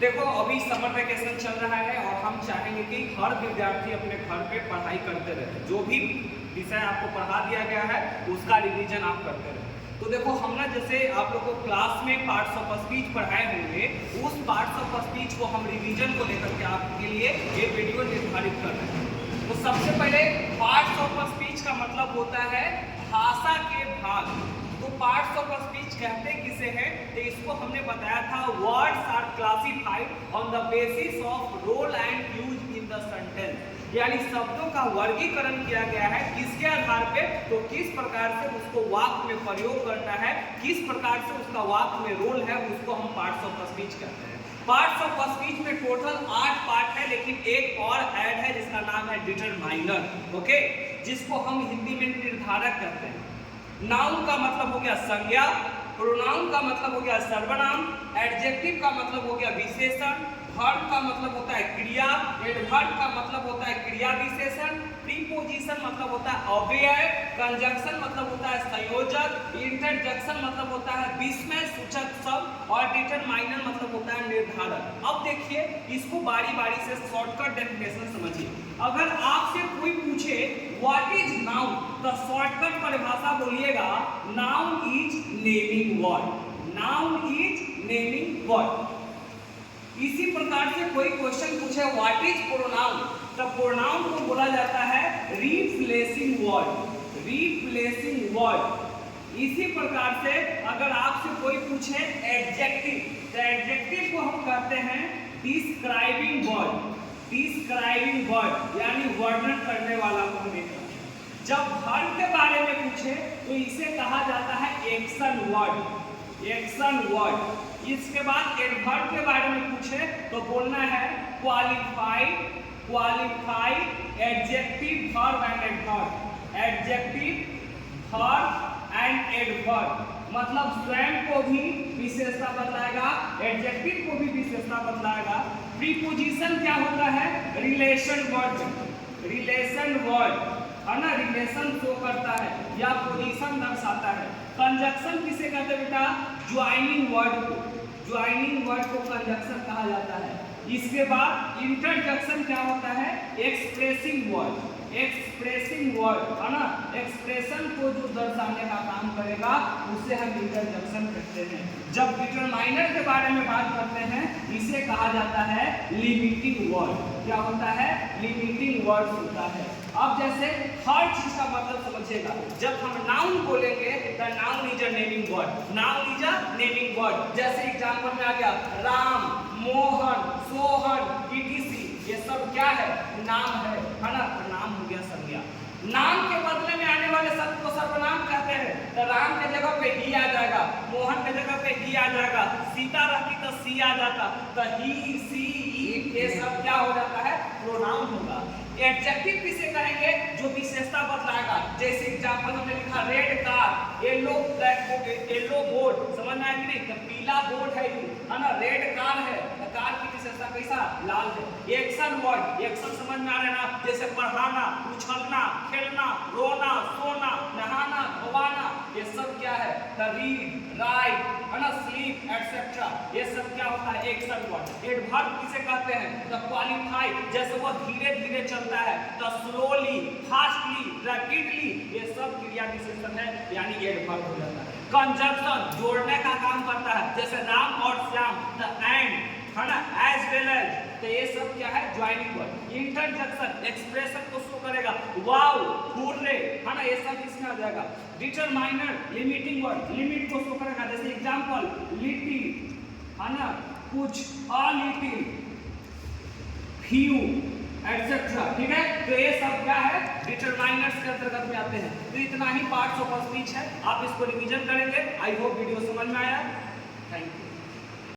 देखो अभी summer vacation चल रहा है और हम चाहेंगे कि हर विद्यार्थी अपने घर पे पढ़ाई करते रहे। जो भी विषय आपको पढ़ा दिया गया है उसका रिवीजन आप करते रहे। तो देखो हम ना जैसे आप लोग को क्लास में पार्ट्स ऑफ स्पीच पढ़ाए होंगे, उस पार्ट्स ऑफ स्पीच को हम रिवीजन को लेकर के आपके लिए एक वीडियो निर्धारित कर रहे हैं। तो सबसे पहले पार्ट्स ऑफ स्पीच का मतलब होता है भाषा के भाग। तो पार्ट्स ऑफ स्पीच कहते किसे हैं? तो इसको हमने बताया था words are classified on the basis of role and use in the sentence, यानी शब्दों का वर्गीकरण किया गया है किसके आधार पे? तो किस प्रकार से उसको वाक्य में प्रयोग करना है, किस प्रकार से उसका वाक्य में रोल है, उसको हम पार्ट्स ऑफ स्पीच कहते हैं। पार्ट्स ऑफ स्पीच में टोटल 8 पार्ट है, लेकिन एक और ऐड है जिसका नाम है डिटरमाइनर, ओके, जिसको हम हिंदी में निर्धारक कहते हैं। नाउन का मतलब हो गया संज्ञा, प्रोनाउन का मतलब हो गया सर्वनाम, एडजेक्टिव का मतलब हो गया विशेषण, वर्ब का मतलब होता है क्रिया, एडवर्ब का मतलब होता है क्रिया विशेषण, प्रीपोजिशन मतलब होता है अव्यय, कंजंक्शन मतलब होता है संयोजक, इंटरजेक्शन मतलब होता है विस्मय सूचक शब्द और डिटरमाइनर मतलब होता है निर्धारक। अब देखिए इसको बारी बारी से शॉर्टकट डेफिनेशन समझिए। अगर आपसे कोई पूछे व्हाट इज नाउन, तो शॉर्टकट परिभाषा बोलिएगा noun is naming word. Noun is naming word. इसी प्रकार से कोई क्वेश्चन पूछे व्हाट इज प्रोनाउन, तो प्रोनाउन को बोला जाता है रिप्लेसिंग वर्ड। Replacing word. इसी प्रकार से अगर आपसे कोई पूछे एडजेक्टिव, तो एडजेक्टिव को हम कहते हैं डिस्क्राइबिंग वर्ड। डिस्क्राइबिंग वर्ड यानी वर्णन करने वाला को हमें कहते हैं। जब वर्ब के बारे में पूछे तो इसे कहा जाता है एक्शन वर्ड। Action word. इसके बाद एडवर्ब के बारे में पूछे तो बोलना है qualified, qualified adjective verb and adverb. Adjective verb and adverb मतलब स्वयं को भी विशेषता बतलाएगा, एडजेक्टिव को भी विशेषता बतलाएगा। प्रीपोजिशन क्या होता है? Relation word. रिलेशन वर्ड है ना, रिलेशन शो करता है या पोजीशन दर्शाता है। कंजक्शन किसे कहते हैं बेटा? ज्वाइनिंग वर्ड को। ज्वाइनिंग वर्ड को कंजक्शन कहा जाता है। इसके बाद इंटरजेक्शन क्या होता है? Expressing word. एक्सप्रेसिंग वर्ड है ना, एक्सप्रेशन को जो दर्शाने का काम करेगा उसे हम इंटरजेक्शन कहते हैं। जब डिटरमाइनर के बारे में बात करते हैं इसे कहा जाता है लिमिटिंग वर्ड। क्या होता है? लिमिटिंग वर्ड होता है। अब जैसे हर चीज का मतलब समझिएगा। जब हम नाउन बोलेंगे तो noun is a naming word. Noun is a naming word. जैसे एग्जांपल में आ गया राम, मोहन, सोहन, ईटीसी, ये सब क्या है? नाम है ना, तो नाम हो गया संज्ञा। नाम के बदले में आने वाले शब्द को सर्वनाम कहते हैं। तो राम के जगह पे ही आ जाएगा, मोहन के जगह पे ही आ जाएगा, सीता रहती तो सी आ जाता, तो ही, सी, इट, ये सब क्या हो जाता है? प्रोनाउन होगा। एडजेक्टिव किसे कहेंगे? जो विशेषता बतलाएगा। जैसे एग्जांपल हमने लिखा red car, yellow black, yellow board, समझ में आया कि नहीं? तो पीला बोर्ड है ना, रेड कार है, तो कार की विशेषता कैसा? लाल है। एक्शन वर्ड, एक्शन समझ में आ रहा है ना? जैसे पढ़ाना, उछलना, खेलना, रोना, सोना, नहाना, धोवाना, ये सब क्या है? तो रीड, राइट, है ना, स्लीप एटसेट्रा, ये सब क्या होता है? Action word. एडवर्ब किसे कहते हैं? तो क्वालिफाई, जैसे वो धीरे धीरे चलता है तो स्लोली, फास्टली, रैपिडली, ये सब क्रिया विशेषण है यानी एडवर्ब हो जाता है। कंजंक्शन जोड़ने का काम करता है, जैसे राम और श्याम, द एंड, है ना, एज वेल एज, तो ये सब क्या है? Joining word. इंटरजेक्शन एक्सप्रेशन को शो करेगा, वाओ, हुर्रे, है ना, ये सब इसमें आ जाएगा। डिटरमाइनर लिमिटिंग वर्ड, लिमिट को शो करेगा। जैसे एग्जांपल लिटिल, है ना, कुछ, अ लिटिल, फ्यू एटसेट्रा, ठीक है। तो ये सब क्या है? डिटरमाइनर्स के अंतर्गत में आते हैं। तो इतना ही पार्ट्स ऑफ स्पीच है, आप इसको रिवीजन करेंगे। आई होप वीडियो समझ में आया। Thank you.